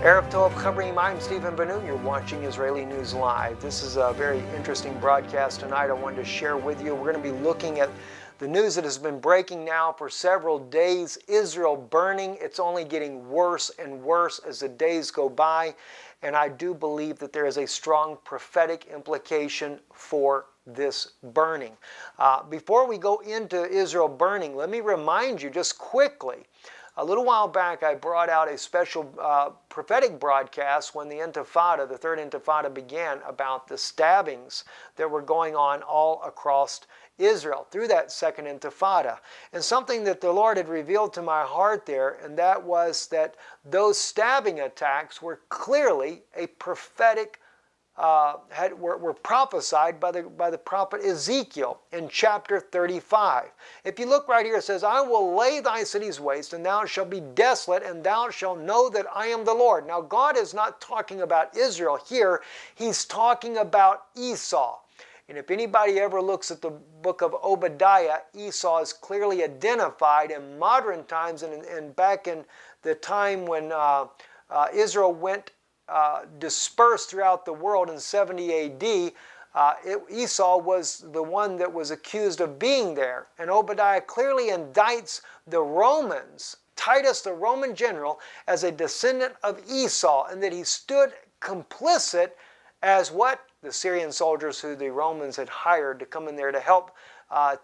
Erev Tov Chavrim, I'm Stephen Banu. You're watching Israeli News Live. This is a very interesting broadcast tonight I wanted to share with you. We're going to be looking at the news that has been breaking now for several days. Israel burning. It's only getting worse and worse as the days go by. And I do believe that there is a strong prophetic implication for this burning. Before we go into Israel burning, let me remind you just quickly. A little while back, I brought out a special prophetic broadcast when the Intifada, the third Intifada, began about the stabbings that were going on all across Israel through that second Intifada. And something that the Lord had revealed to my heart there, and that was that those stabbing attacks were clearly a prophetic were prophesied by the prophet Ezekiel in chapter 35. If you look right here, it says, I will lay thy cities waste, and thou shalt be desolate, and thou shalt know that I am the Lord. Now, God is not talking about Israel here. He's talking about Esau. And if anybody ever looks at the book of Obadiah, Esau is clearly identified in modern times and back in the time when Israel went dispersed throughout the world in 70 AD, Esau was the one that was accused of being there. And Obadiah clearly indicts the Romans, Titus, the Roman general, as a descendant of Esau, and that he stood complicit as what? The Syrian soldiers who the Romans had hired to come in there to help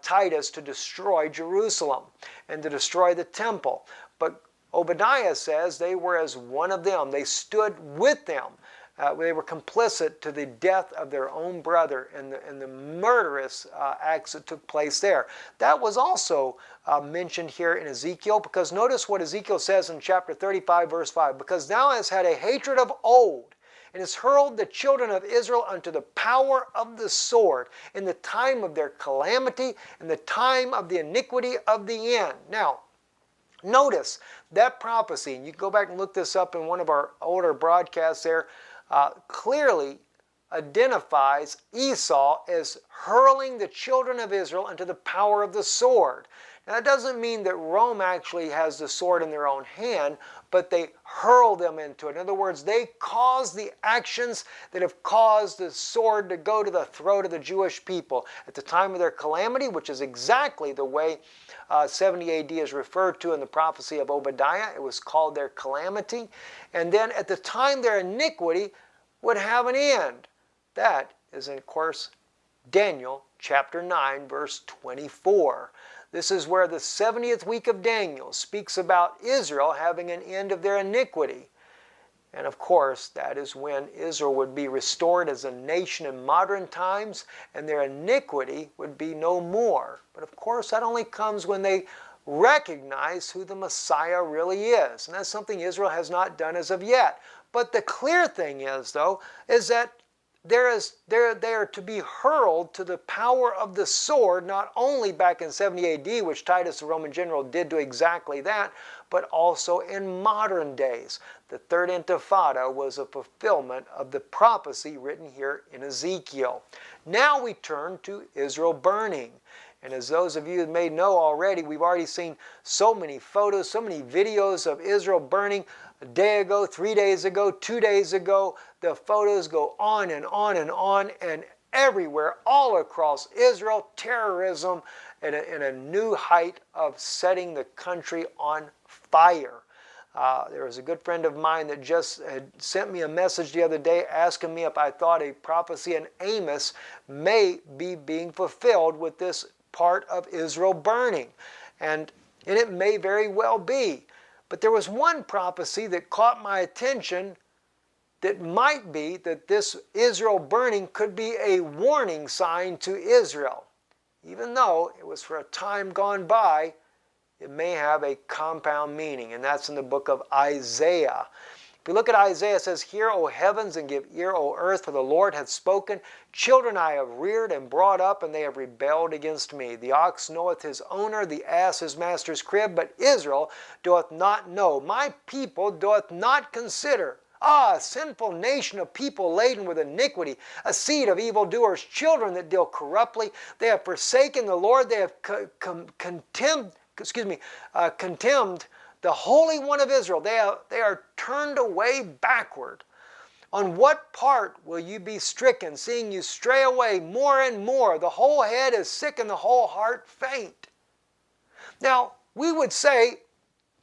Titus to destroy Jerusalem and to destroy the temple. But Obadiah says they were as one of them. They stood with them. They were complicit to the death of their own brother and the murderous acts that took place there. That was also mentioned here in Ezekiel, because notice what Ezekiel says in chapter 35, verse 5. Because thou hast had a hatred of old, and hast hurled the children of Israel unto the power of the sword in the time of their calamity, in the time of the iniquity of the end. Now, notice that prophecy, and you can go back and look this up in one of our older broadcasts there, clearly identifies Esau as hurling the children of Israel into the power of the sword. Now, that doesn't mean that Rome actually has the sword in their own hand, but they hurl them into it. In other words, they cause the actions that have caused the sword to go to the throat of the Jewish people at the time of their calamity, which is exactly the way 70 AD is referred to in the prophecy of Obadiah. It was called their calamity. And then at the time their iniquity would have an end. That is, of course, Daniel chapter 9, verse 24. This is where the 70th week of Daniel speaks about Israel having an end of their iniquity. And of course, that is when Israel would be restored as a nation in modern times, and their iniquity would be no more. But of course, that only comes when they recognize who the Messiah really is. And that's something Israel has not done as of yet. But the clear thing is, though, is that they are to be hurled to the power of the sword, not only back in 70 AD, which Titus, the Roman general, did do exactly that, but also in modern days. The third Intifada was a fulfillment of the prophecy written here in Ezekiel. Now we turn to Israel burning. And as those of you may know already, we've already seen so many photos, so many videos of Israel burning. A day ago, 3 days ago, 2 days ago, the photos go on and on and on, and everywhere, all across Israel, terrorism at a new height of setting the country on fire. There was a good friend of mine that just had sent me a message the other day asking me if I thought a prophecy in Amos may be being fulfilled with this part of Israel burning. And it may very well be. But there was one prophecy that caught my attention that might be that this Israel burning could be a warning sign to Israel. Even though it was for a time gone by, it may have a compound meaning, and that's in the book of Isaiah. If you look at Isaiah, it says, Hear, O heavens, and give ear, O earth, for the Lord hath spoken. Children I have reared and brought up, and they have rebelled against me. The ox knoweth his owner, the ass his master's crib, but Israel doth not know. My people doth not consider. Ah, a sinful nation of people laden with iniquity, a seed of evildoers, children that deal corruptly. They have forsaken the Lord. They have contemned the Holy One of Israel. They are turned away backward. On what part will you be stricken, seeing you stray away more and more? The whole head is sick and the whole heart faint. Now, we would say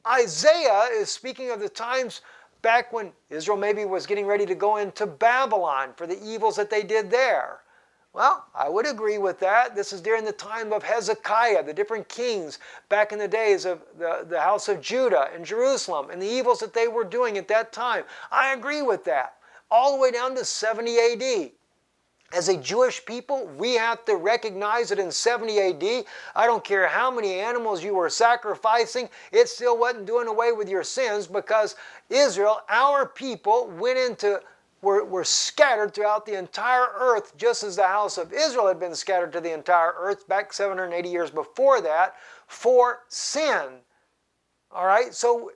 Isaiah is speaking of the times back when Israel maybe was getting ready to go into Babylon for the evils that they did there. Well, I would agree with that. This is during the time of Hezekiah, the different kings back in the days of the house of Judah and Jerusalem and the evils that they were doing at that time. I agree with that. All the way down to 70 AD. As a Jewish people, we have to recognize that in 70 AD, I don't care how many animals you were sacrificing, it still wasn't doing away with your sins, because Israel, our people, were scattered throughout the entire earth, just as the house of Israel had been scattered to the entire earth back 780 years before that for sin. All right, so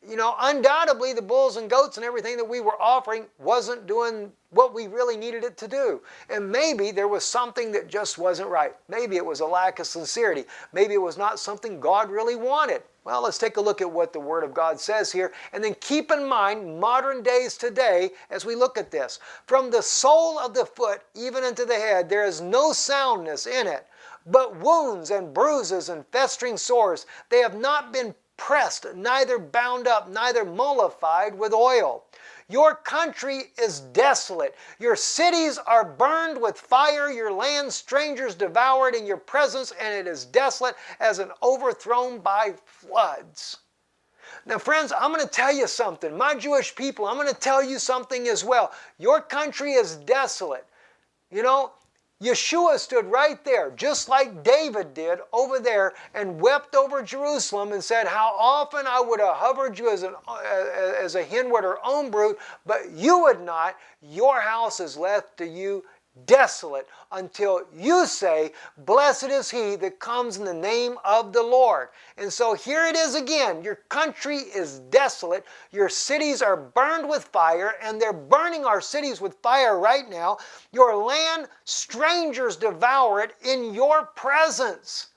undoubtedly the bulls and goats and everything that we were offering wasn't doing what we really needed it to do. And maybe there was something that just wasn't right. Maybe it was a lack of sincerity. Maybe it was not something God really wanted. Well, let's take a look at what the Word of God says here, and then keep in mind modern days today as we look at this. From the sole of the foot even into the head, there is no soundness in it, but wounds and bruises and festering sores. They have not been pressed, neither bound up, neither mollified with oil. Your country is desolate. Your cities are burned with fire. Your land strangers devoured in your presence, and it is desolate as an overthrown by floods. Now, friends, I'm going to tell you something. My Jewish people, I'm going to tell you something as well. Your country is desolate. Yeshua stood right there, just like David did over there, and wept over Jerusalem and said, how often I would have hovered you as a hen would her own brood, but you would not. Your house is left to you desolate until you say, blessed is he that comes in the name of the Lord. And so here it is again. Your country is desolate. Your cities are burned with fire, and they're burning our cities with fire right now. Your land, strangers devour it in your presence.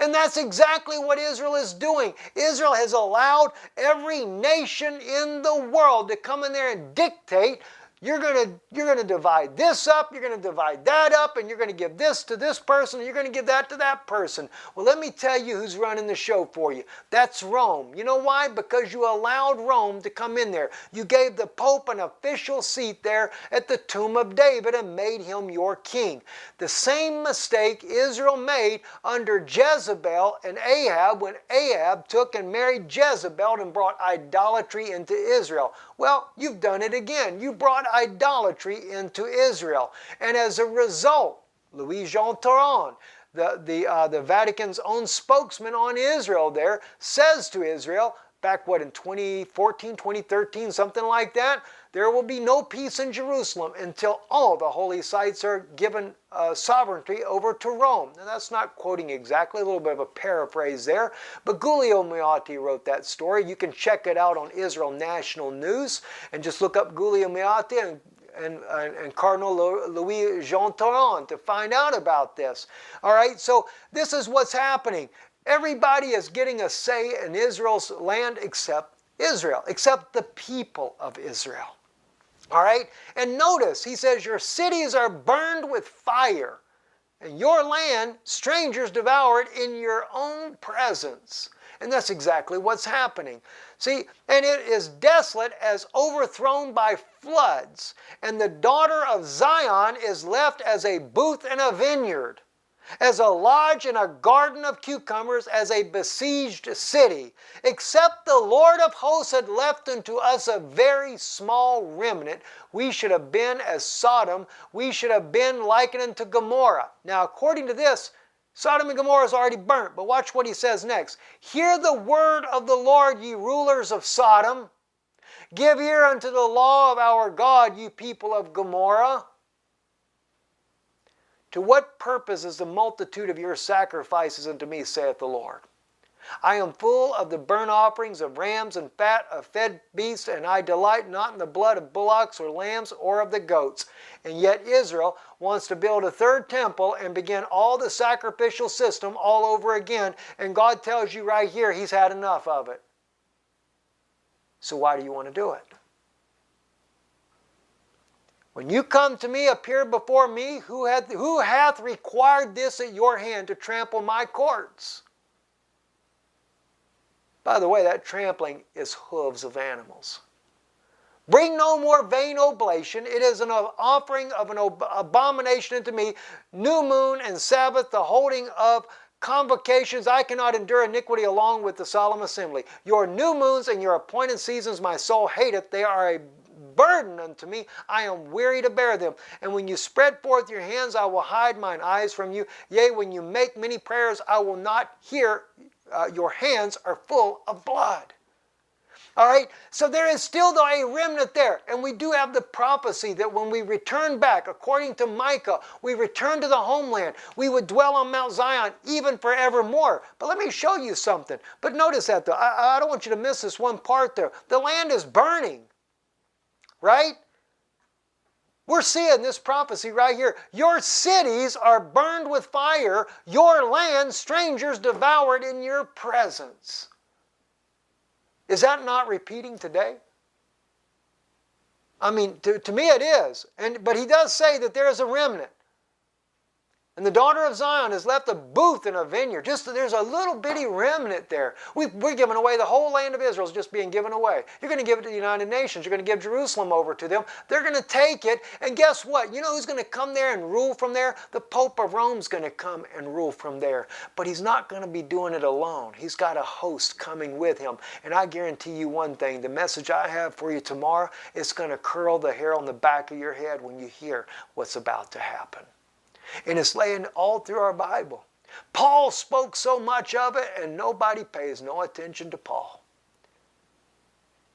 And that's exactly what Israel is doing. Israel has allowed every nation in the world to come in there and dictate, you're going to divide this up, you're going to divide that up, and you're going to give this to this person, and you're going to give that to that person. Well, let me tell you who's running the show for you. That's Rome. You know why? Because you allowed Rome to come in there. You gave the Pope an official seat there at the tomb of David and made him your king. The same mistake Israel made under Jezebel and Ahab when Ahab took and married Jezebel and brought idolatry into Israel. Well, you've done it again. You brought idolatry into Israel. And as a result, Louis Jean Taron, the Vatican's own spokesman on Israel there, says to Israel, back in 2014, 2013, something like that, there will be no peace in Jerusalem until all the holy sites are given sovereignty over to Rome. Now, that's not quoting exactly, a little bit of a paraphrase there, but Giulio Miotti wrote that story. You can check it out on Israel National News and just look up Giulio Miotti and Cardinal Louis Jean Taron to find out about this. All right, so this is what's happening. Everybody is getting a say in Israel's land except Israel, except the people of Israel. All right? And notice, he says, your cities are burned with fire, and your land strangers devoured in your own presence. And that's exactly what's happening. See, and it is desolate as overthrown by floods, and the daughter of Zion is left as a booth in a vineyard, as a lodge in a garden of cucumbers, as a besieged city. Except the Lord of hosts had left unto us a very small remnant, we should have been as Sodom, we should have been likened unto Gomorrah. Now, according to this, Sodom and Gomorrah is already burnt, but watch what he says next. Hear the word of the Lord, ye rulers of Sodom. Give ear unto the law of our God, ye people of Gomorrah. To what purpose is the multitude of your sacrifices unto me, saith the Lord? I am full of the burnt offerings of rams and fat of fed beasts, and I delight not in the blood of bullocks or lambs or of the goats. And yet Israel wants to build a third temple and begin all the sacrificial system all over again. And God tells you right here, He's had enough of it. So why do you want to do it? When you come to me, appear before me, who hath required this at your hand to trample my courts? By the way, that trampling is hooves of animals. Bring no more vain oblation. It is an offering of an abomination unto me. New moon and Sabbath, the holding of convocations. I cannot endure iniquity along with the solemn assembly. Your new moons and your appointed seasons my soul hateth. They are a burden unto me. I am weary to bear them. And when you spread forth your hands, I will hide mine eyes from you. Yea, when you make many prayers, I will not hear. Your hands are full of blood. All right, so there is still a remnant there. And we do have the prophecy that when we return back, according to Micah, we return to the homeland. We would dwell on Mount Zion even forevermore. But let me show you something. But notice that though. I don't want you to miss this one part there. The land is burning. Right? We're seeing this prophecy right here. Your cities are burned with fire. Your land, strangers devoured in your presence. Is that not repeating today? I mean, to me it is. But he does say that there is a remnant. And the daughter of Zion has left a booth in a vineyard. There's a little bitty remnant there. We're giving away the whole land of Israel is just being given away. You're going to give it to the United Nations. You're going to give Jerusalem over to them. They're going to take it. And guess what? You know who's going to come there and rule from there? The Pope of Rome's going to come and rule from there. But he's not going to be doing it alone. He's got a host coming with him. And I guarantee you one thing. The message I have for you tomorrow is going to curl the hair on the back of your head when you hear what's about to happen. And it's laying all through our Bible. Paul spoke so much of it, and nobody pays no attention to Paul.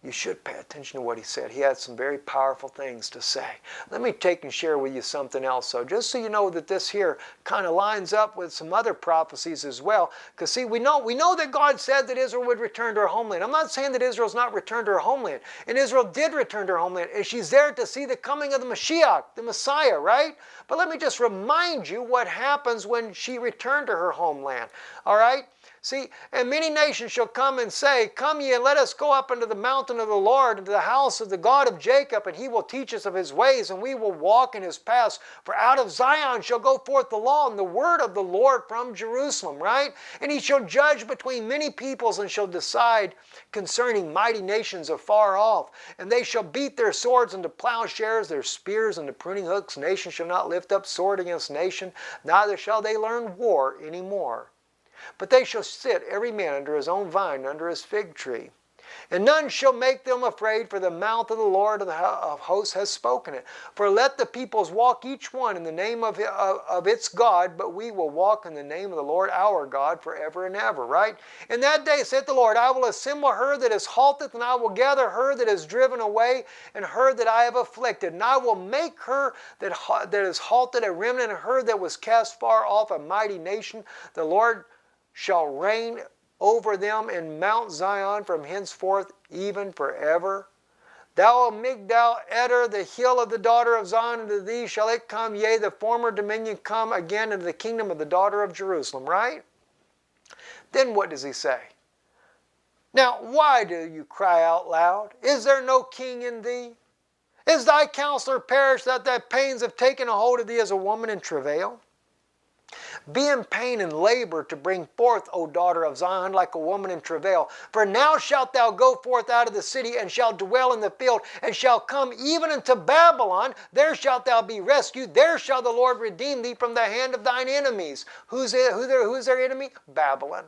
You should pay attention to what he said. He had some very powerful things to say. Let me take and share with you something else, so just so you know that this here kind of lines up with some other prophecies as well. Because see, we know that God said that Israel would return to her homeland. I'm not saying that Israel's not returned to her homeland. And Israel did return to her homeland. And she's there to see the coming of the Mashiach, the Messiah, right? But let me just remind you what happens when she returned to her homeland. All right? See, and many nations shall come and say, Come ye and let us go up unto the mountain of the Lord, into the house of the God of Jacob, and he will teach us of his ways, and we will walk in his paths. For out of Zion shall go forth the law and the word of the Lord from Jerusalem, right? And he shall judge between many peoples, and shall decide concerning mighty nations afar off. And they shall beat their swords into plowshares, their spears into pruning hooks. Nation shall not lift up sword against nation, neither shall they learn war any more. But they shall sit every man under his own vine, under his fig tree. And none shall make them afraid, for the mouth of the Lord of hosts has spoken it. For let the peoples walk each one in the name of its God, but we will walk in the name of the Lord our God forever and ever, right? In that day, saith the Lord, I will assemble her that is halted, and I will gather her that is driven away, and her that I have afflicted. And I will make her that is halted a remnant, and her that was cast far off a mighty nation. The Lord shall reign over them in Mount Zion from henceforth even forever. Thou Migdal Eder, the hill of the daughter of Zion, unto thee shall it come, yea, the former dominion come again into the kingdom of the daughter of Jerusalem, right? Then what does he say? Now, why do you cry out loud? Is there no king in thee? Is thy counselor perished, that thy pains have taken a hold of thee as a woman in travail? Be in pain and labor to bring forth, O daughter of Zion, like a woman in travail. For now shalt thou go forth out of the city, and shalt dwell in the field, and shalt come even unto Babylon. There shalt thou be rescued. There shall the Lord redeem thee from the hand of thine enemies. Who's their enemy? Babylon.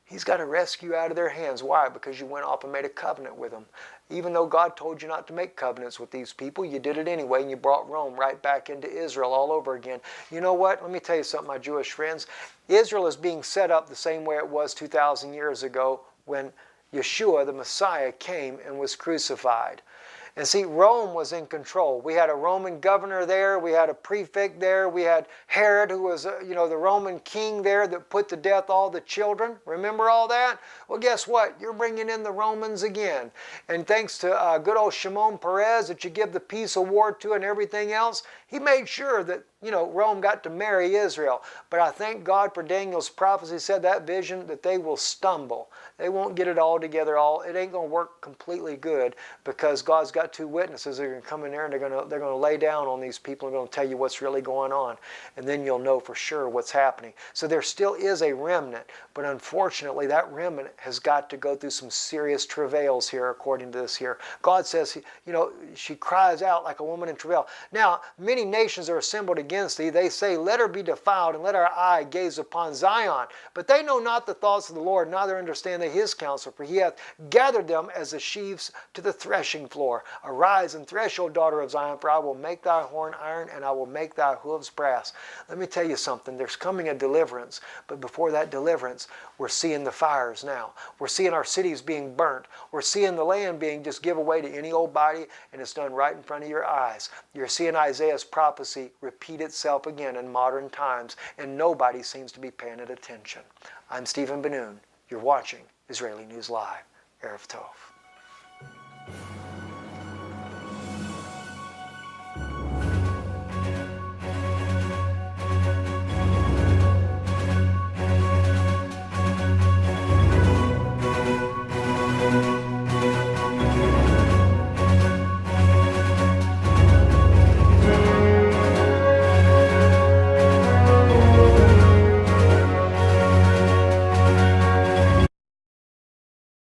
He's got to rescue you out of their hands. Why? Because you went off and made a covenant with them. Even though God told you not to make covenants with these people, you did it anyway, and you brought Rome right back into Israel all over again. You know what? Let me tell you something, my Jewish friends. Israel is being set up the same way it was 2,000 years ago when Yeshua, the Messiah, came and was crucified. And see, Rome was in control. We had a Roman governor there. We had a prefect there. We had Herod, who was, the Roman king there that put to death all the children. Remember all that? Well, guess what? You're bringing in the Romans again. And thanks to good old Shimon Peres that you give the peace award to and everything else, he made sure that, Rome got to marry Israel. But I thank God for Daniel's prophecy said that vision that they will stumble. They won't get it all together. It ain't going to work completely good because God's got two witnesses that are going to come in there and they're going to lay down on these people and going to tell you what's really going on. And then you'll know for sure what's happening. So there still is a remnant, but unfortunately that remnant has got to go through some serious travails here according to this here. God says, she cries out like a woman in travail. Now, many nations are assembled against thee. They say, let her be defiled and let our eye gaze upon Zion. But they know not the thoughts of the Lord, neither understand they his counsel. For he hath gathered them as the sheaves to the threshing floor. Arise and thresh, O daughter of Zion, for I will make thy horn iron and I will make thy hooves brass. Let me tell you something. There's coming a deliverance. But before that deliverance, we're seeing the fires now. We're seeing our cities being burnt. We're seeing the land being just given away to any old body, and it's done right in front of your eyes. You're seeing Isaiah's prophecy repeat itself again in modern times, and nobody seems to be paying it attention. I'm Stephen Ben-Nun. You're watching Israeli News Live. Erev Tov.